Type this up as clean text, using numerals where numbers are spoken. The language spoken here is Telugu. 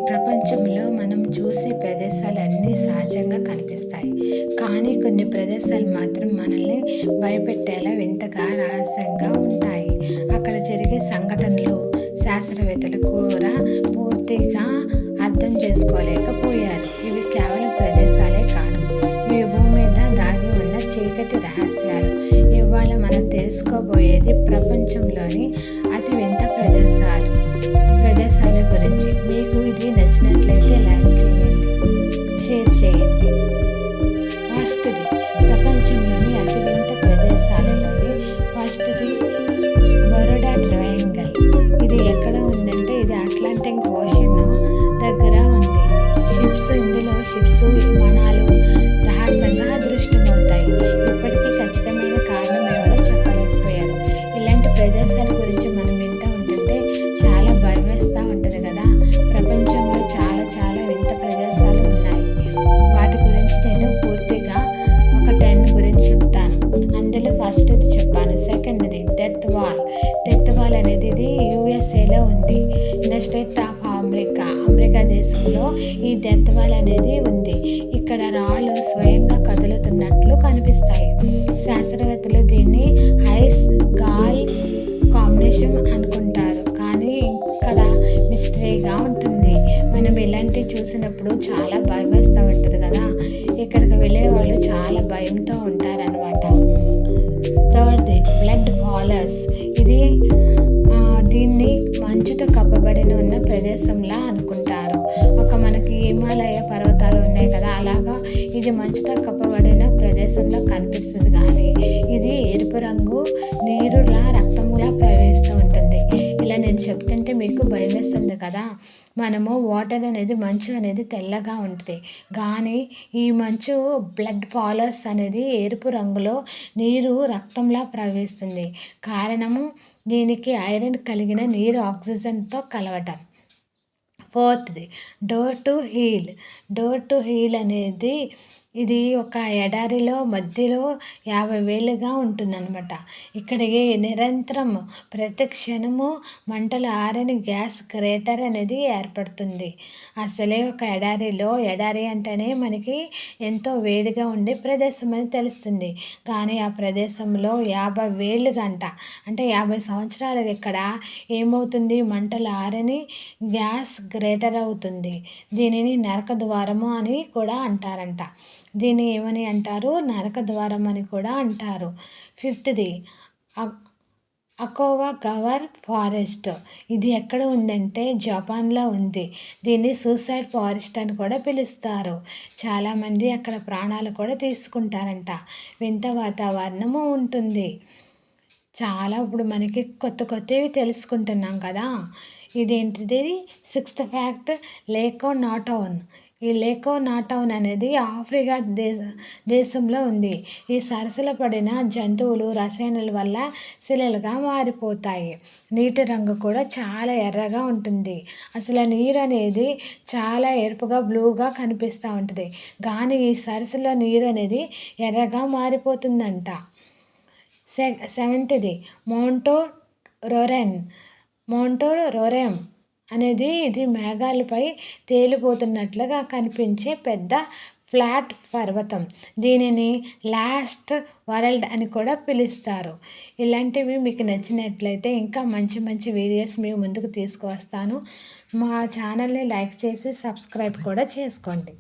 ప్రపంచంలో మనం చూసే ప్రదేశాలన్నీ సహజంగా కనిపిస్తాయి. కానీ కొన్ని ప్రదేశాలు మాత్రం మనల్ని భయపెట్టేలా వింతగా, రహస్యంగా ఉంటాయి. అక్కడ జరిగే సంఘటనలు శాస్త్రవేత్తలు కూడా పూర్తిగా అర్థం చేసుకోలేకపోయారు. ఇవి కేవలం ప్రదేశాలే కాదు, ఇవి భూమి మీద దాగి ఉన్న చీకటి రహస్యాలు. ఇవాళ మనం తెలుసుకోబోయేది ప్రపంచంలోని అతి వింత ప్రదేశాల గురించి. మీకు ఇది నచ్చినట్లయితే లైక్ చేయండి, షేర్ చేయండి. ఫస్ట్ది, ప్రపంచంలోని అతి వింత ప్రదేశాలలోని ఫస్ట్ది బరోడా ట్రయాంగిల్. ఇది ఎక్కడ ఉందంటే ఇది అట్లాంటిక్ ఓషన్ దగ్గర ఉంది. ఇందులో షిప్స్, విమానాలు రహస్యంగా అదృష్టమవుతాయి. ఇప్పటికీ ఖచ్చితమైన కారణం ఎవరో చెప్పలేకపోయారు. ఇలాంటి ప్రదేశాల గురించి మనం వింటూ ఉంటుంటే చాలా భయం వేస్తూ ఉంటుంది కదా. ప్రపంచంలో చాలా చాలా వింత ప్రదేశాలు ఉన్నాయి. వాటి గురించి నేను పూర్తిగా ఒక 10 గురించి చెప్తాను. అందులో ఫస్ట్ది చెప్పాను. సెకండ్ది డెత్ వాల్. డెత్ వాల్ అనేది ఇది యూఎస్ఏలో ఉంది. స్టేట్ ఆఫ్ అమెరికా దేశంలో ఈ డెత్ వాల్ అనేది ఉంది. ఇక్కడ రాళ్ళు స్వయంగా కదులుతున్నట్లు కనిపిస్తాయి. శాస్త్రవేత్తలు దీన్ని ఐస్ గాల్ కాంబినేషన్ అనుకుంటారు, కానీ ఇక్కడ మిస్టరీగా ఉంటుంది. మనం ఇలాంటివి చూసినప్పుడు చాలా భయం వేస్తూ ఉంటుంది కదా. ఇక్కడికి వెళ్ళే వాళ్ళు చాలా భయంతో ఉంటారనమాట. థర్డ్ది బ్లడ్ ఫాలర్స్. ఇది దీన్ని మంచుతో కప్పబడిన ఉన్న ప్రదేశంలా అనుకుంటారు. మనకి హిమాలయ పర్వతాలు ఉన్నాయి కదా, అలాగా ఇది మంచుతో కప్పబడిన ప్రదేశంలో కనిపిస్తుంది. కానీ ఇది ఎరుపు రంగు నీరులా రక్తంలా ప్రవహిస్తూ ఉంటుంది. ఇలా నేను చెప్తుంటే మీకు భయం వేస్తుంది కదా. మనము వాటర్ అనేది మంచు అనేది తెల్లగా ఉంటుంది, కానీ ఈ మంచు బ్లడ్ ఫాలర్స్ అనేది ఎరుపు రంగులో నీరు రక్తంలా ప్రవహిస్తుంది. కారణము దీనికి ఐరన్ కలిగిన నీరు ఆక్సిజన్తో కలవటం. ఫోర్త్ది డోర్ టు హీల్ అనేది ఇది ఒక ఎడారిలో మధ్యలో 50 ఏళ్ళుగా ఉంటుందన్నమాట. ఇక్కడికి నిరంతరం ప్రతి క్షణము మంటలు ఆరని గ్యాస్ క్రేటర్ అనేది ఏర్పడుతుంది. అసలే ఒక ఎడారి అంటేనే మనకి ఎంతో వేడిగా ఉండే ప్రదేశం అని తెలుస్తుంది. కానీ ఆ ప్రదేశంలో 50 ఏళ్ళుగంట అంటే 50 సంవత్సరాలుగా ఇక్కడ ఏమవుతుంది, మంటలు ఆరని గ్యాస్ క్రేటర్ అవుతుంది. దీనిని నరక ద్వారము అని కూడా అంటారంట. దీన్ని ఏమని అంటారు, నరక ద్వారం అని కూడా అంటారు. ఫిఫ్త్ది అకోవగవర్ ఫారెస్ట్. ఇది ఎక్కడ ఉందంటే జపాన్లో ఉంది. దీన్ని సూసైడ్ ఫారెస్ట్ అని కూడా పిలుస్తారు. చాలామంది అక్కడ ప్రాణాలు కూడా తీసుకుంటారంట. వింత వాతావరణము ఉంటుంది. చాలా ఇప్పుడు మనకి కొత్తవి తెలుసుకుంటున్నాం కదా. ఇదేంటిది 6th ఫ్యాక్ట్, లేకో నాటౌన్. ఈ లేకో నాటౌన్ అనేది ఆఫ్రికా దేశంలో ఉంది. ఈ సరస్సులో పడిన జంతువులు రసాయనాల వల్ల శిలలుగా మారిపోతాయి. నీటి రంగు కూడా చాలా ఎర్రగా ఉంటుంది. అసలు నీరు అనేది చాలా ఎరుపుగా బ్లూగా కనిపిస్తూ ఉంటుంది, కానీ ఈ సరస్సులో నీరు అనేది ఎర్రగా మారిపోతుందంట. సెవెంత్ది మౌంటో రొరెమ్ అనేది ఇది మేఘాలపై తేలిపోతున్నట్లుగా కనిపించే పెద్ద ఫ్లాట్ పర్వతం. దీనిని లాస్ట్ వరల్డ్ అని కూడా పిలుస్తారు. ఇలాంటివి మీకు నచ్చినట్లయితే ఇంకా మంచి మంచి వీడియోస్ మీ ముందుకు తీసుకువస్తాను. మా ఛానల్ని లైక్ చేసి సబ్స్క్రైబ్ కూడా చేసుకోండి.